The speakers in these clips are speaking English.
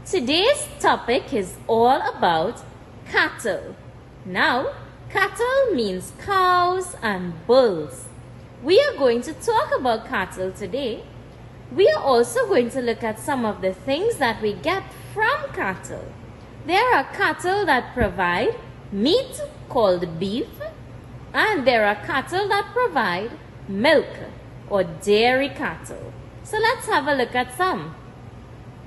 Today's topic is all about cattle. Now, cattle means cows and bulls. We are going to talk about cattle today. We are also going to look at some of the things that we get from cattle. There are cattle that provide meat called beef, and there are cattle that provide milk or dairy cattle. So let's have a look at some.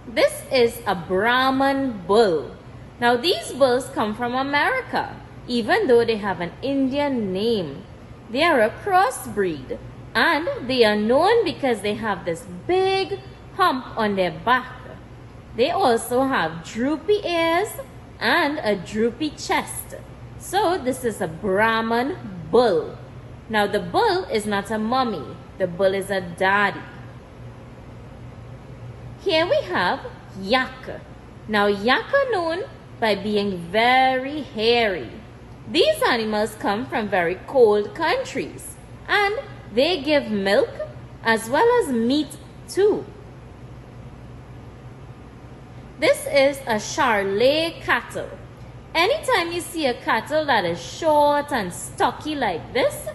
This is a Brahman bull. Now these bulls come from America, even though they have an Indian name. They are a crossbreed, and they are known because they have this big hump on their back. They also have droopy ears and a droopy chest. So this is a Brahman bull. Now the bull is not a mummy. The bull is a daddy. Here we have yak. Now yak are known by being very hairy. These animals come from very cold countries, and they give milk as well as meat too. This is a Charolais cattle. Anytime you see a cattle that is short and stocky like this,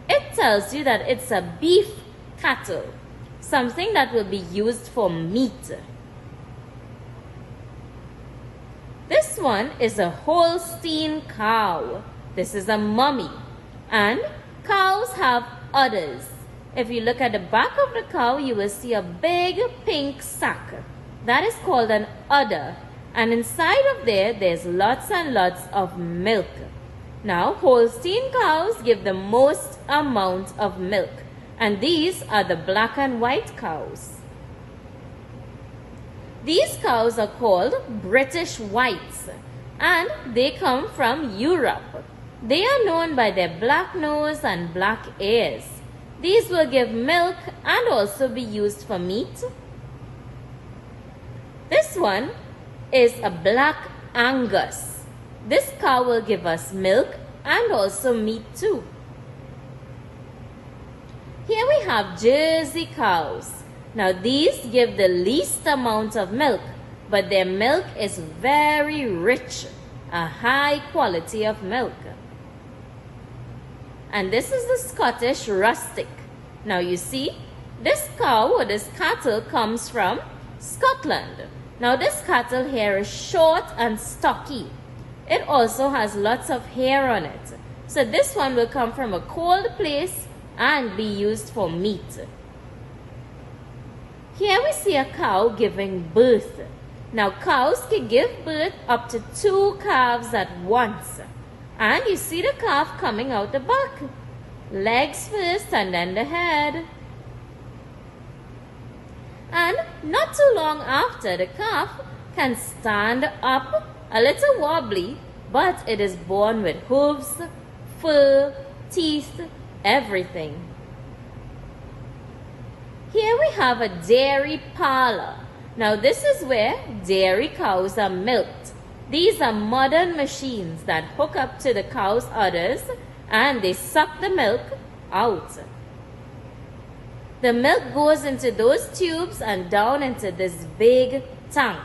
it tells you that it's a beef cattle, something that will be used for meat. This one is a Holstein cow. This is a mummy, and cows have udders. If you look at the back of the cow, you will see a big pink sac. That is called an udder, and inside of there's lots and lots of milk. Now, Holstein cows give the most amount of milk, and these are the black and white cows. These cows are called British whites, and they come from Europe. They are known by their black nose and black ears. These will give milk and also be used for meat. This one is a black Angus. This cow will give us milk and also meat too. Here we have Jersey cows. Now these give the least amount of milk, but their milk is very rich, a high quality of milk. And this is the Scottish rustic. Now you see, this cow or this cattle comes from Scotland. Now this cattle here is short and stocky. It also has lots of hair on it. So this one will come from a cold place and be used for meat. Here we see a cow giving birth. Now cows can give birth up to 2 calves at once. And you see the calf coming out the back. Legs first and then the head. And not too long after, the calf can stand up, a little wobbly, but it is born with hooves, fur, teeth, everything. Here we have a dairy parlor. Now this is where dairy cows are milked. These are modern machines that hook up to the cow's udders and they suck the milk out. The milk goes into those tubes and down into this big tank.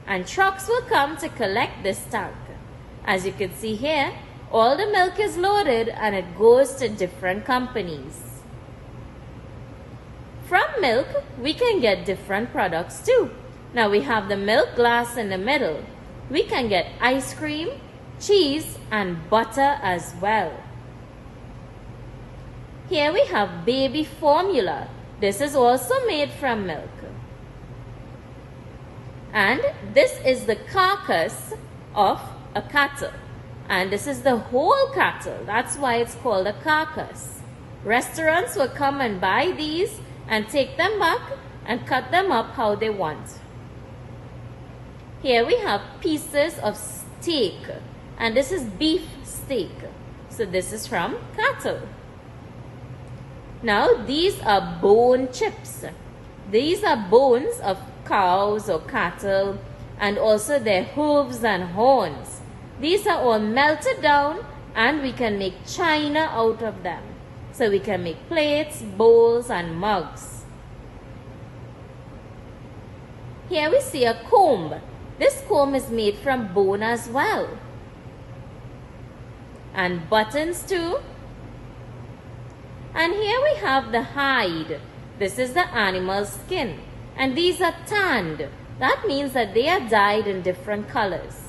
And trucks will come to collect this tank. As you can see here, all the milk is loaded and it goes to different companies. From milk, we can get different products too. Now we have the milk glass in the middle. We can get ice cream, cheese, and butter as well. Here we have baby formula. This is also made from milk. And this is the carcass of a cattle. And this is the whole cattle. That's why it's called a carcass. Restaurants will come and buy these and take them back and cut them up how they want. Here we have pieces of steak, and this is beef steak. So this is from cattle. Now these are bone chips. These are bones of cows or cattle, and also their hooves and horns. These are all melted down and we can make china out of them. So we can make plates, bowls, and mugs. Here we see a comb. This comb is made from bone as well. And buttons too. And here we have the hide. This is the animal's skin. And these are tanned. That means that they are dyed in different colors.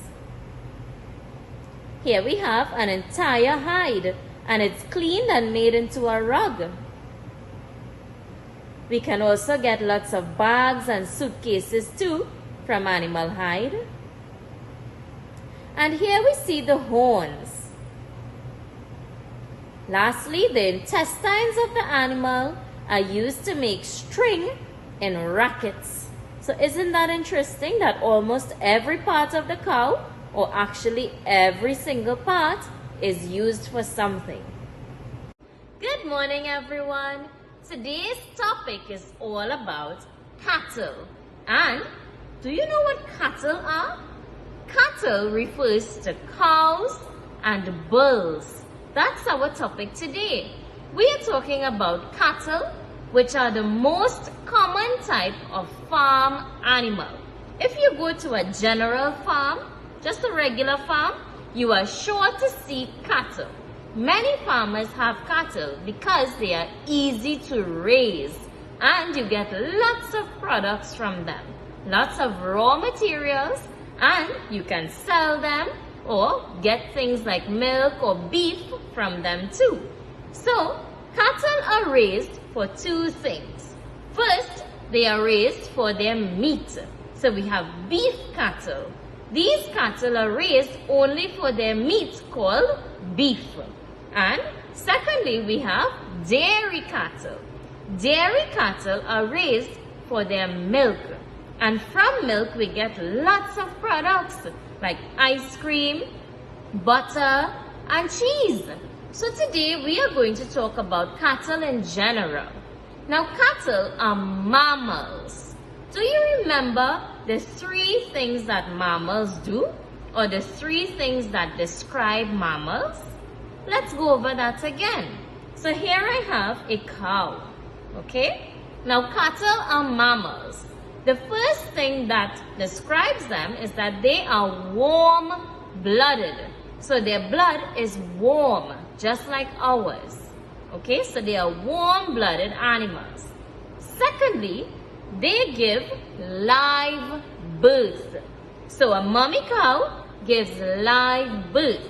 Here we have an entire hide, and it's cleaned and made into a rug. We can also get lots of bags and suitcases too from animal hide. And here we see the horns. Lastly, the intestines of the animal are used to make string in rackets. So isn't that interesting that almost every part of the cow, or actually every single part, is used for something? Good morning, everyone. Today's topic is all about cattle. And do you know what cattle are? Cattle refers to cows and bulls. That's our topic today. We are talking about cattle, which are the most common type of farm animal. If you go to a general farm, just a regular farm, you are sure to see cattle. Many farmers have cattle because they are easy to raise and you get lots of products from them. Lots of raw materials, and you can sell them or get things like milk or beef from them too. So, cattle are raised for two things. First, they are raised for their meat. So we have beef cattle. These cattle are raised only for their meat called beef. And secondly, we have dairy cattle. Dairy cattle are raised for their milk. And from milk, we get lots of products like ice cream, butter, and cheese. So today we are going to talk about cattle in general. Now, cattle are mammals. Do you remember the three things that mammals do, or the three things that describe mammals? Let's go over that again. So here I have a cow, okay? Now, cattle are mammals. The first thing that describes them is that they are warm-blooded. So their blood is warm, just like ours. Okay, so they are warm-blooded animals. Secondly, they give live birth. So a mommy cow gives live birth.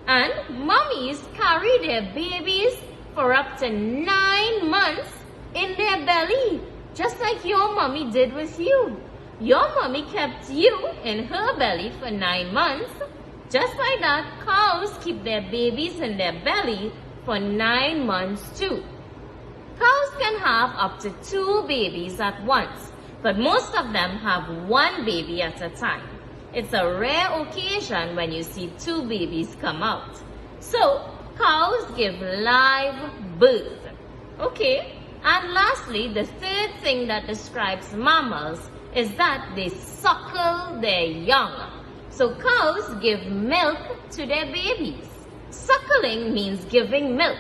And mummies carry their babies for up to 9 months in their belly, just like your mommy did with you. Your mommy kept you in her belly for 9 months. Just like that, cows keep their babies in their belly for 9 months too. Cows can have up to 2 babies at once, but most of them have 1 baby at a time. It's a rare occasion when you see 2 babies come out. So, cows give live birth. Okay, and lastly, the third thing that describes mammals is that they suckle their young. So cows give milk to their babies. Suckling means giving milk.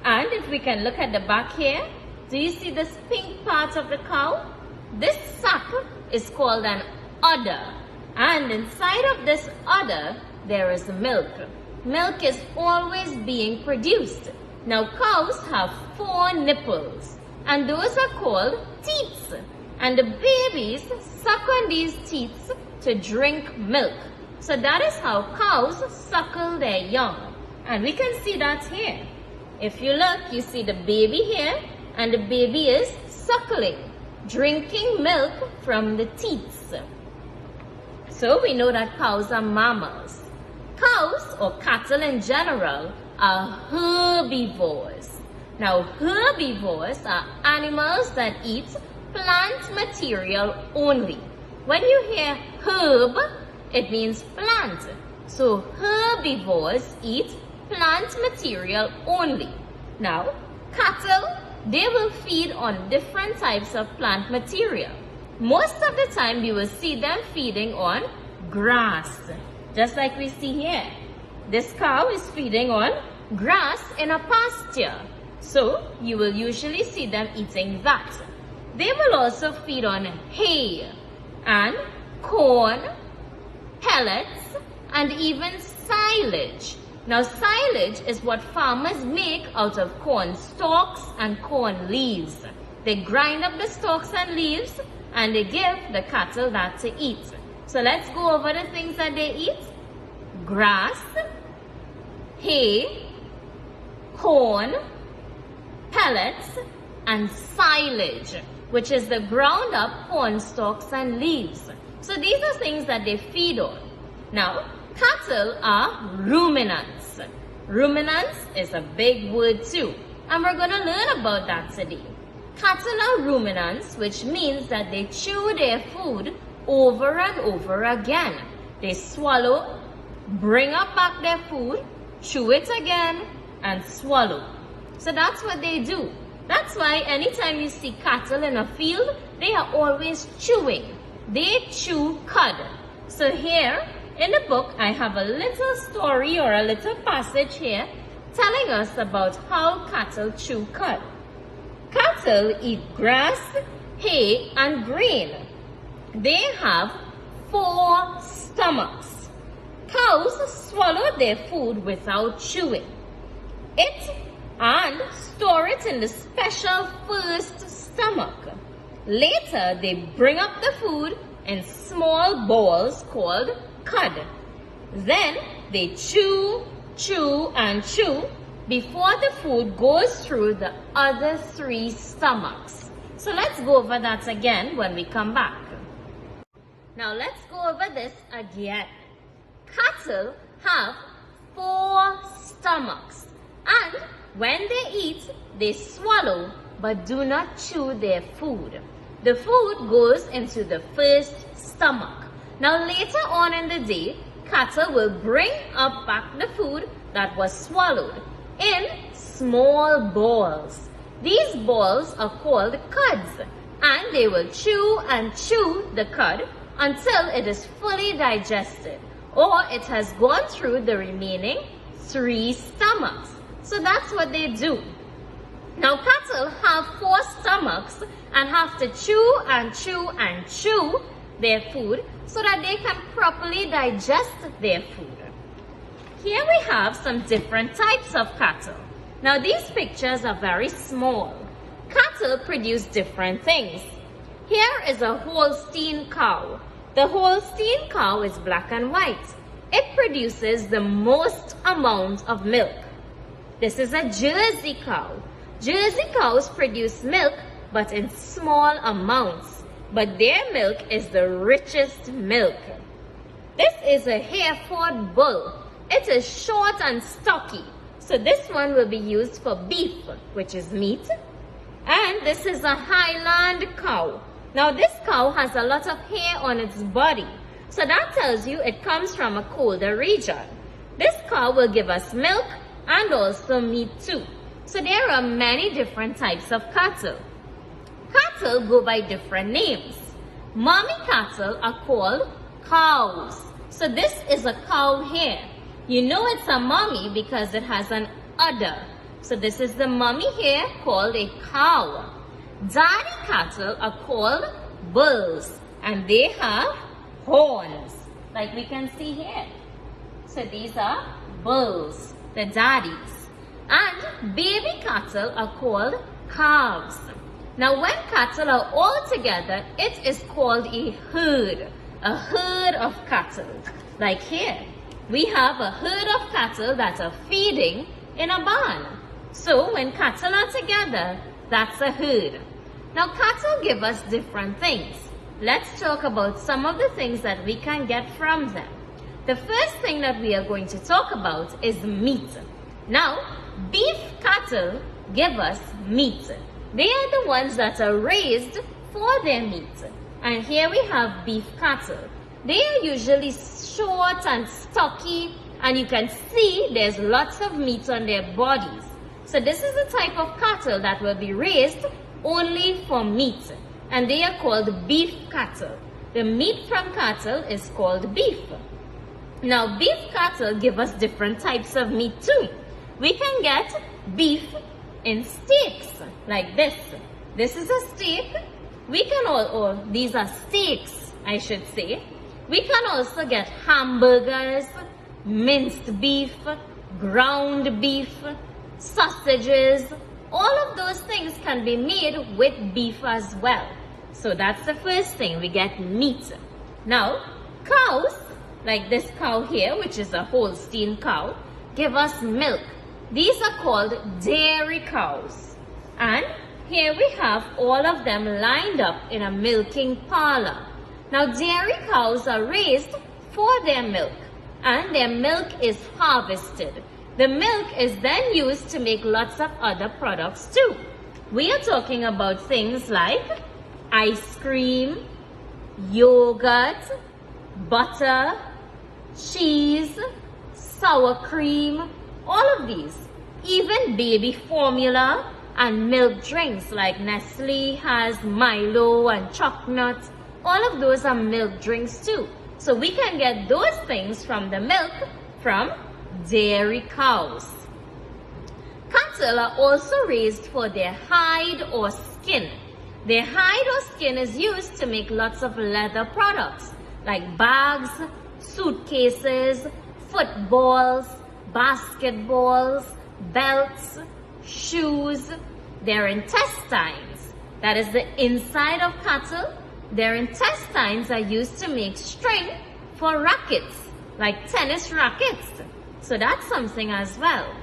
And if we can look at the back here, do you see this pink part of the cow? This sac is called an udder. And inside of this udder, there is milk. Milk is always being produced. Now cows have 4 nipples, and those are called teats. And the babies suck on these teats to drink milk. So that is how cows suckle their young. And we can see that here. If you look, you see the baby here, and the baby is suckling, drinking milk from the teats. So we know that cows are mammals. Cows, or cattle in general, are herbivores. Now, herbivores are animals that eat plant material only. When you hear herb, it means plant. So, herbivores eat plant material only. Now, cattle, they will feed on different types of plant material. Most of the time, you will see them feeding on grass, just like we see here. This cow is feeding on grass in a pasture. So, you will usually see them eating that. They will also feed on hay and corn pellets, and even silage. Now silage is what farmers make out of corn stalks and corn leaves. They grind up the stalks and leaves and they give the cattle that to eat. So let's go over the things that they eat. Grass, hay, corn, pellets, and silage, which is the ground up corn stalks and leaves. So these are things that they feed on. Now, cattle are ruminants. Ruminants is a big word too, and we're going to learn about that today. Cattle are ruminants, which means that they chew their food over and over again. They swallow, bring up back their food, chew it again, and swallow. So that's what they do. That's why anytime you see cattle in a field, they are always chewing. They chew cud. So here in the book, I have a little story or a little passage here telling us about how cattle chew cud. Cattle eat grass, hay, and grain. They have 4 stomachs. Cows swallow their food without chewing it and store it in the special first stomach. Later, they bring up the food in small balls called cud. Then they chew, and chew before the food goes through the other 3 stomachs. So let's go over that again when we come back. Now let's go over this again. Cattle have 4 stomachs, and when they eat, they swallow but do not chew their food. The food goes into the first stomach. Now later on in the day, cattle will bring up back the food that was swallowed in small balls. These balls are called cuds, and they will chew and chew the cud until it is fully digested or it has gone through the remaining 3 stomachs. So that's what they do. Now cattle have 4 stomachs and have to chew and chew and chew their food so that they can properly digest their food. Here we have some different types of cattle. Now these pictures are very small. Cattle produce different things. Here is a Holstein cow. The Holstein cow is black and white. It produces the most amount of milk. This is a Jersey cow. Jersey cows produce milk but in small amounts, but their milk is the richest milk. This is a Hereford bull. It is short and stocky, so this one will be used for beef, which is meat. And this is a Highland cow. Now this cow has a lot of hair on its body, so that tells you it comes from a colder region. This cow will give us milk and also meat too. So there are many different types of cattle. Cattle go by different names. Mommy cattle are called cows. So this is a cow here. You know it's a mommy because it has an udder. So this is the mommy here called a cow. Daddy cattle are called bulls, and they have horns, like we can see here. So these are bulls, the daddies. And baby cattle are called calves. Now when cattle are all together, it is called a herd of cattle. Like here, we have a herd of cattle that are feeding in a barn. So when cattle are together, that's a herd. Now cattle give us different things. Let's talk about some of the things that we can get from them. The first thing that we are going to talk about is meat. Now, beef cattle give us meat. They are the ones that are raised for their meat. And here we have beef cattle. They are usually short and stocky, and you can see there's lots of meat on their bodies. So this is the type of cattle that will be raised only for meat, and they are called beef cattle. The meat from cattle is called beef. Now beef cattle give us different types of meat too. We can get beef in steaks like this. This is a steak. We can these are steaks, I should say. We can also get hamburgers, minced beef, ground beef, sausages. All of those things can be made with beef as well. So that's the first thing, we get meat. Now, cows, like this cow here, which is a Holstein cow, give us milk. These are called dairy cows. And here we have all of them lined up in a milking parlor. Now, dairy cows are raised for their milk, and their milk is harvested. The milk is then used to make lots of other products too. We are talking about things like ice cream, yogurt, butter, cheese, sour cream, all of these. Even baby formula and milk drinks like Nestle has Milo and Chocolate. All of those are milk drinks too. So we can get those things from the milk from dairy cows. Cattle are also raised for their hide or skin. Their hide or skin is used to make lots of leather products like bags, suitcases, footballs, basketballs, belts, shoes. Their intestines, that is the inside of cattle, their intestines are used to make string for rackets, like tennis rackets. So that's something as well.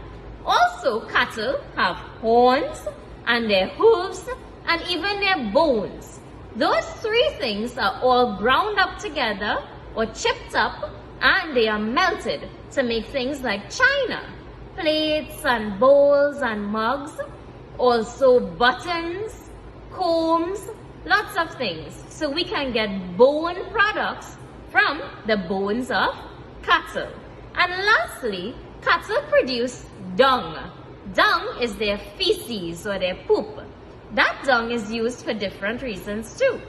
Also, cattle have horns and their hooves and even their bones. Those three things are all ground up together or chipped up, and they are melted to make things like china, plates and bowls and mugs, also buttons, combs, lots of things. So we can get bone products from the bones of cattle. And lastly, cattle produce dung. Dung is their feces or their poop. That dung is used for different reasons too.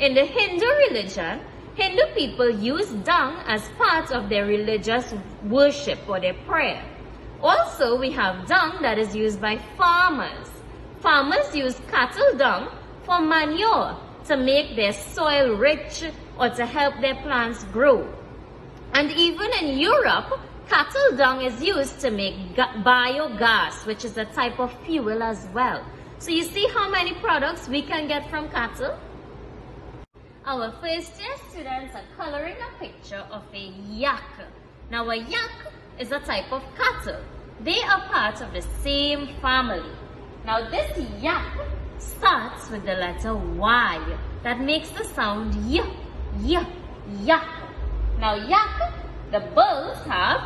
In the Hindu religion, Hindu people use dung as part of their religious worship or their prayer. Also, we have dung that is used by farmers. Farmers use cattle dung for manure to make their soil rich or to help their plants grow. And even in Europe, cattle dung is used to make biogas, which is a type of fuel as well. So you see how many products we can get from cattle? Our first year students are coloring a picture of a yak. Now a yak is a type of cattle. They are part of the same family. Now this yak starts with the letter Y that makes the sound y, y, yak. Now yak, the bulls have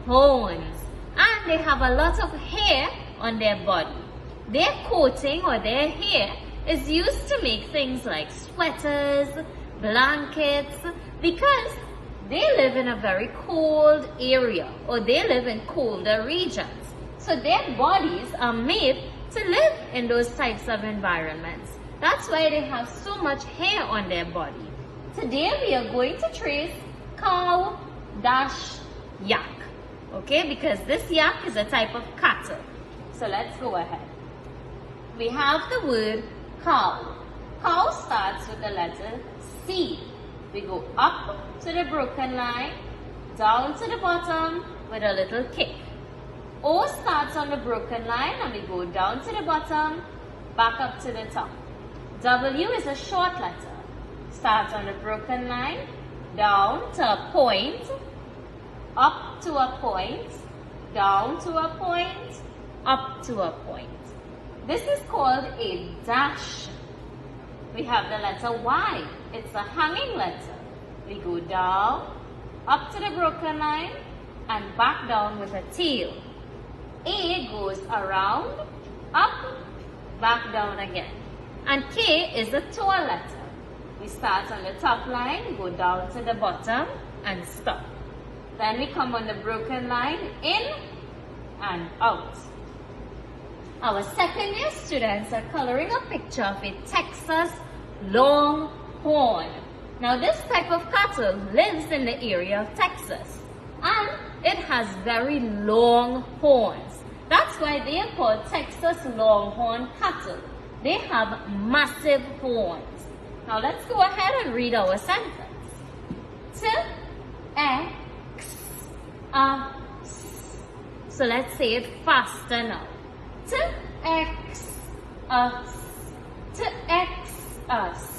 horns and they have a lot of hair on their body. Their coating or their hair is used to make things like sweaters, blankets, because they live in a very cold area or they live in colder regions. So their bodies are made to live in those types of environments. That's why they have so much hair on their body. Today we are going to trace cow dash yak. Okay, because this yak is a type of cattle. So let's go ahead. We have the word cow. Cow starts with the letter C. We go up to the broken line, down to the bottom with a little kick. O starts on the broken line and we go down to the bottom, back up to the top. W is a short letter. Starts on the broken line, down to a point, up to a point, down to a point, up to a point. This is called a dash. We have the letter Y. It's a hanging letter. We go down, up to the broken line, and back down with a tail. A goes around, up, back down again. And K is a tall letter. We start on the top line, go down to the bottom, and stop. Then we come on the broken line, in and out. Our second year students are coloring a picture of a Texas Longhorn. Now this type of cattle lives in the area of Texas and it has very long horns. That's why they are called Texas Longhorn cattle. They have massive horns. Now let's go ahead and read our sentence. X, us. So let's say it faster now. X, us. X, us.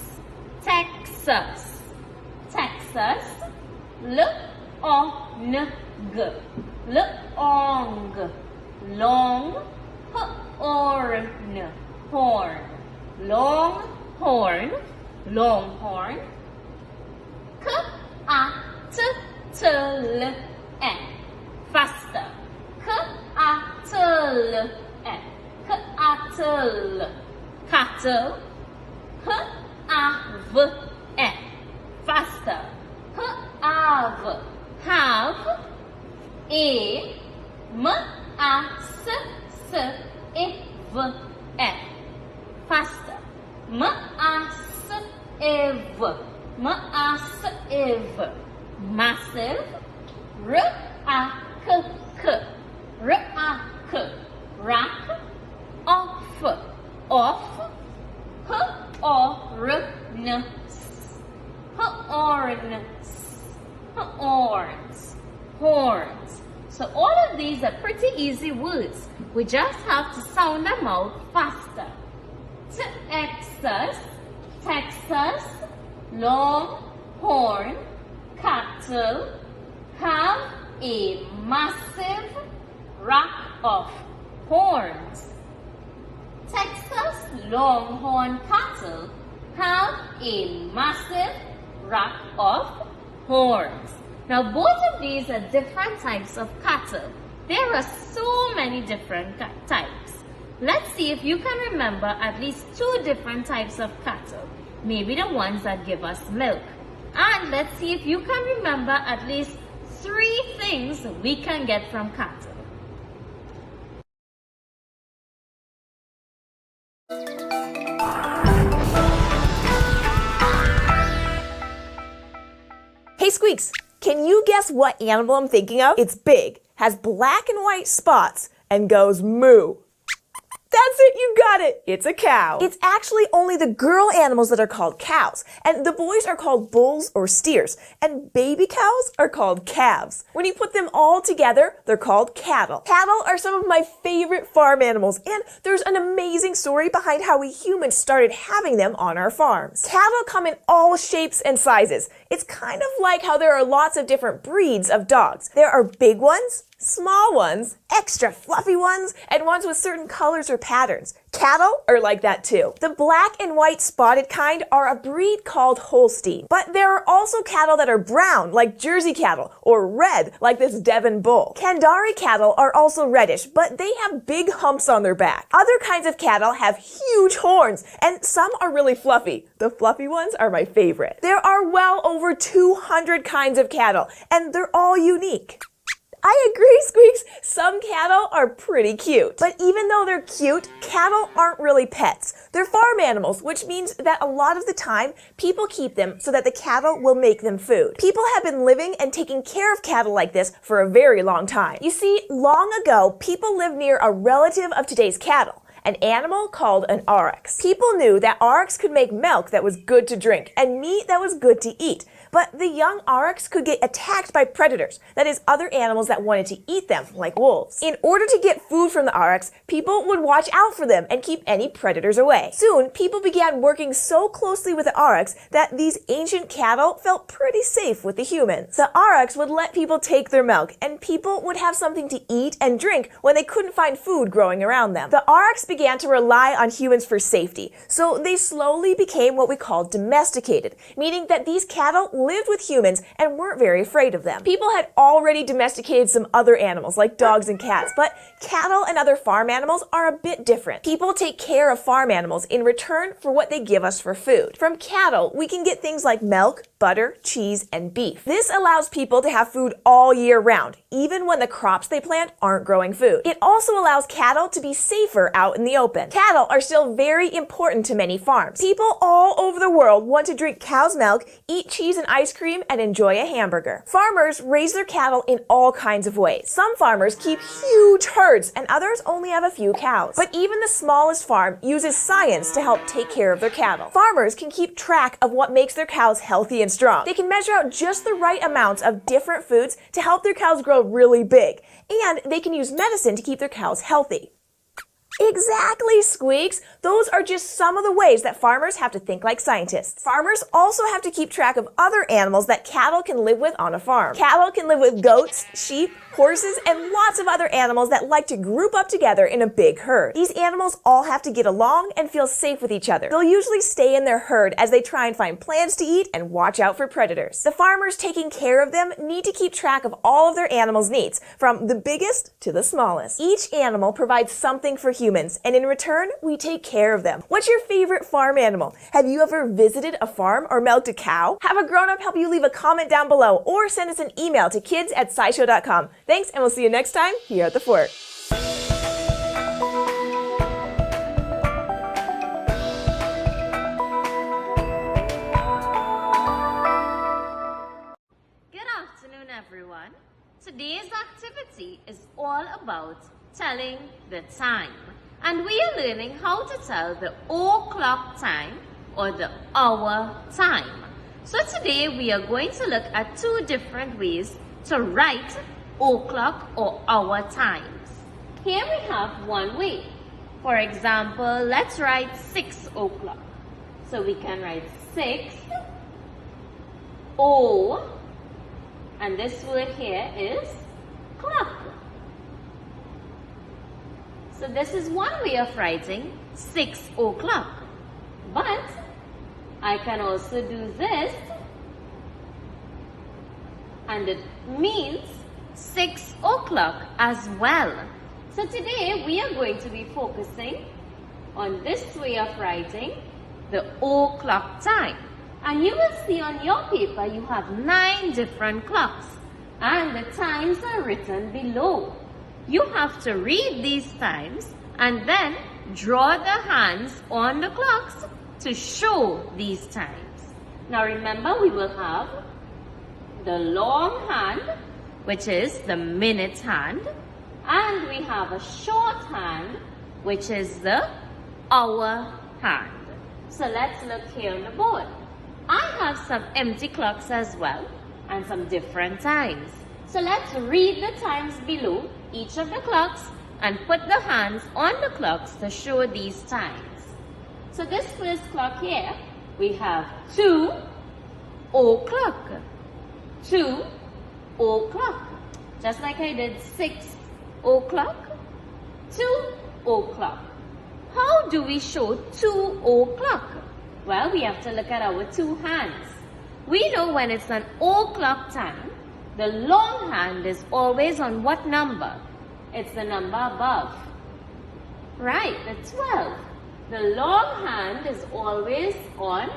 Texas, Texas. Long, long, long, horn, horn, long horn, longhorn. Cattle, faster. Cattle, cattle, cattle. Have, faster. Have, a, faster. Massive, massive. Rack, off, off. Horns, horns. So all of these are pretty easy words. We just have to sound them out faster. Texas, Texas, longhorn, cattle, have a massive rack of horns. Texas longhorn cattle have a massive rack of horns. Now both of these are different types of cattle. There are so many different types. Let's see if you can remember at least 2 different types of cattle. Maybe the ones that give us milk. And let's see if you can remember at least 3 things we can get from cattle. Hey Squeaks, can you guess what animal I'm thinking of? It's big, has black and white spots, and goes moo. That's it, you got it. It's a cow. It's actually only the girl animals that are called cows, and the boys are called bulls or steers, and baby cows are called calves. When you put them all together, they're called cattle. Cattle are some of my favorite farm animals, and there's an amazing story behind how we humans started having them on our farms. Cattle come in all shapes and sizes. It's kind of like how there are lots of different breeds of dogs. There are big ones, small ones, extra fluffy ones, and ones with certain colors or patterns. Cattle are like that too. The black and white spotted kind are a breed called Holstein. But there are also cattle that are brown, like Jersey cattle, or red, like this Devon bull. Kandari cattle are also reddish, but they have big humps on their back. Other kinds of cattle have huge horns, and some are really fluffy. The fluffy ones are my favorite. There are well over 200 kinds of cattle, and they're all unique. I agree, Squeaks. Some cattle are pretty cute. But even though they're cute, cattle aren't really pets. They're farm animals, which means that a lot of the time, people keep them so that the cattle will make them food. People have been living and taking care of cattle like this for a very long time. You see, long ago, people lived near a relative of today's cattle, an animal called an oryx. People knew that oryx could make milk that was good to drink and meat that was good to eat. But the young oryx could get attacked by predators, that is, other animals that wanted to eat them, like wolves. In order to get food from the oryx, people would watch out for them and keep any predators away. Soon, people began working so closely with the oryx that these ancient cattle felt pretty safe with the humans. The oryx would let people take their milk, and people would have something to eat and drink when they couldn't find food growing around them. The oryx began to rely on humans for safety, so they slowly became what we call domesticated, meaning that these cattle lived with humans and weren't very afraid of them. People had already domesticated some other animals like dogs and cats, but cattle and other farm animals are a bit different. People take care of farm animals in return for what they give us for food. From cattle, we can get things like milk, butter, cheese, and beef. This allows people to have food all year round, even when the crops they plant aren't growing food. It also allows cattle to be safer out in the open. Cattle are still very important to many farms. People all over the world want to drink cow's milk, eat cheese and ice cream, and enjoy a hamburger. Farmers raise their cattle in all kinds of ways. Some farmers keep huge herds, and others only have a few cows. But even the smallest farm uses science to help take care of their cattle. Farmers can keep track of what makes their cows healthy and strong. They can measure out just the right amounts of different foods to help their cows grow really big. And they can use medicine to keep their cows healthy. Exactly, Squeaks! Those are just some of the ways that farmers have to think like scientists. Farmers also have to keep track of other animals that cattle can live with on a farm. Cattle can live with goats, sheep, horses, and lots of other animals that like to group up together in a big herd. These animals all have to get along and feel safe with each other. They'll usually stay in their herd as they try and find plants to eat and watch out for predators. The farmers taking care of them need to keep track of all of their animals' needs, from the biggest to the smallest. Each animal provides something for humans, and in return, we take care of them. What's your favorite farm animal? Have you ever visited a farm or milked a cow? Have a grown-up help you leave a comment down below or send us an email to kids@scishow.com. Thanks, and we'll see you next time here at the Fort. Good afternoon, everyone. Today's activity is all about telling the time. And we are learning how to tell the o'clock time or the hour time. So today we are going to look at two different ways to write o'clock or hour times. Here we have one way. For example, let's write 6 o'clock. So we can write 6 O, and this word here is clock. So this is one way of writing 6 o'clock. But I can also do this, and it means 6 o'clock as well. So today we are going to be focusing on this way of writing the o'clock time. And you will see on your paper you have 9 different clocks, and the times are written below. You have to read these times and then draw the hands on the clocks to show these times. Now remember, we will have the long hand, which is the minute hand, and we have a short hand, which is the hour hand. So let's look here on the board. I have some empty clocks as well and some different times. So let's read the times below each of the clocks and put the hands on the clocks to show these times. So this first clock here, we have 2 o'clock. 2 o'clock. Just like I did 6 o'clock, 2 o'clock. How do we show 2 o'clock? Well, we have to look at our two hands. We know when it's an o'clock time, the long hand is always on what number? It's the number above. Right, the 12. The long hand is always on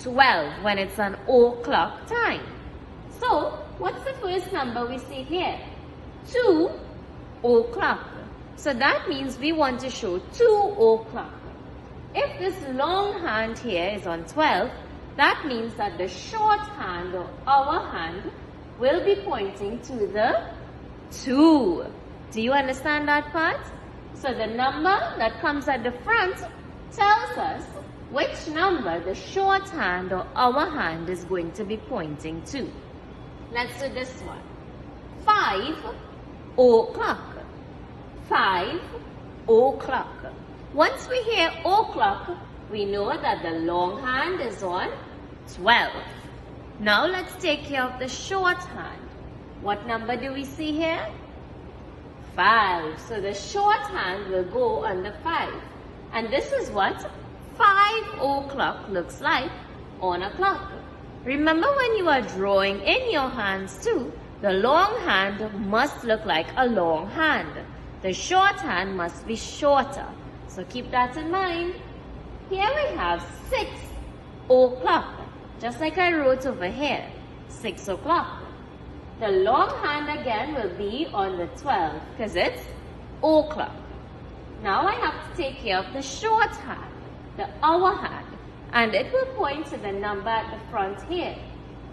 12 when it's an o'clock time. So, what's the first number we see here? 2 o'clock. So that means we want to show 2 o'clock. If this long hand here is on 12, that means that the short hand or hour hand will be pointing to the 2. Do you understand that part? So the number that comes at the front tells us which number the short hand or hour hand is going to be pointing to. Let's do this one. 5 o'clock. 5 o'clock. Once we hear o'clock, we know that the long hand is on 12. Now let's take care of the short hand. What number do we see here? 5. So the short hand will go on the 5. And this is what 5 o'clock looks like on a clock. Remember, when you are drawing in your hands too, the long hand must look like a long hand. The short hand must be shorter. So keep that in mind. Here we have 6 o'clock. Just like I wrote over here, 6 o'clock. The long hand again will be on the 12 because it's o'clock. Now I have to take care of the short hand, the hour hand, and it will point to the number at the front here.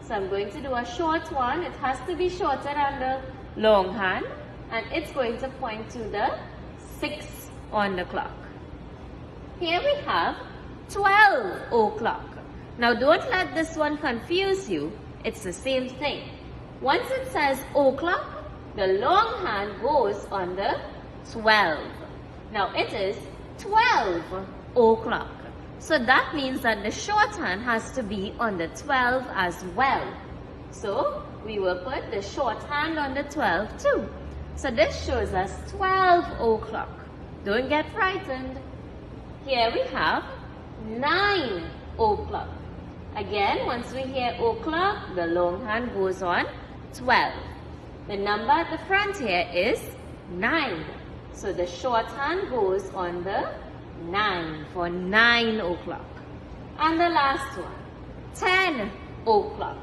So I'm going to do a short one. It has to be shorter than the long hand, and it's going to point to the 6 on the clock. Here we have 12 o'clock. Now don't let this one confuse you. It's the same thing. Once it says o'clock, the long hand goes on the 12. Now it is 12 o'clock. So that means that the shorthand has to be on the 12 as well. So we will put the shorthand on the 12 too. So this shows us 12 o'clock. Don't get frightened. Here we have 9 o'clock. Again, once we hear o'clock, the long hand goes on 12. The number at the front here is 9. So the shorthand goes on the 9 for 9 o'clock. And the last one, 10 o'clock.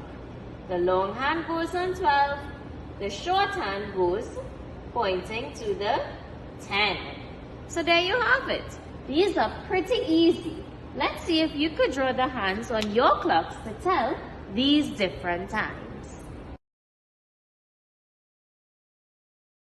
The long hand goes on 12. The shorthand goes pointing to the 10. So there you have it. These are pretty easy. Let's see if you could draw the hands on your clocks to tell these different times.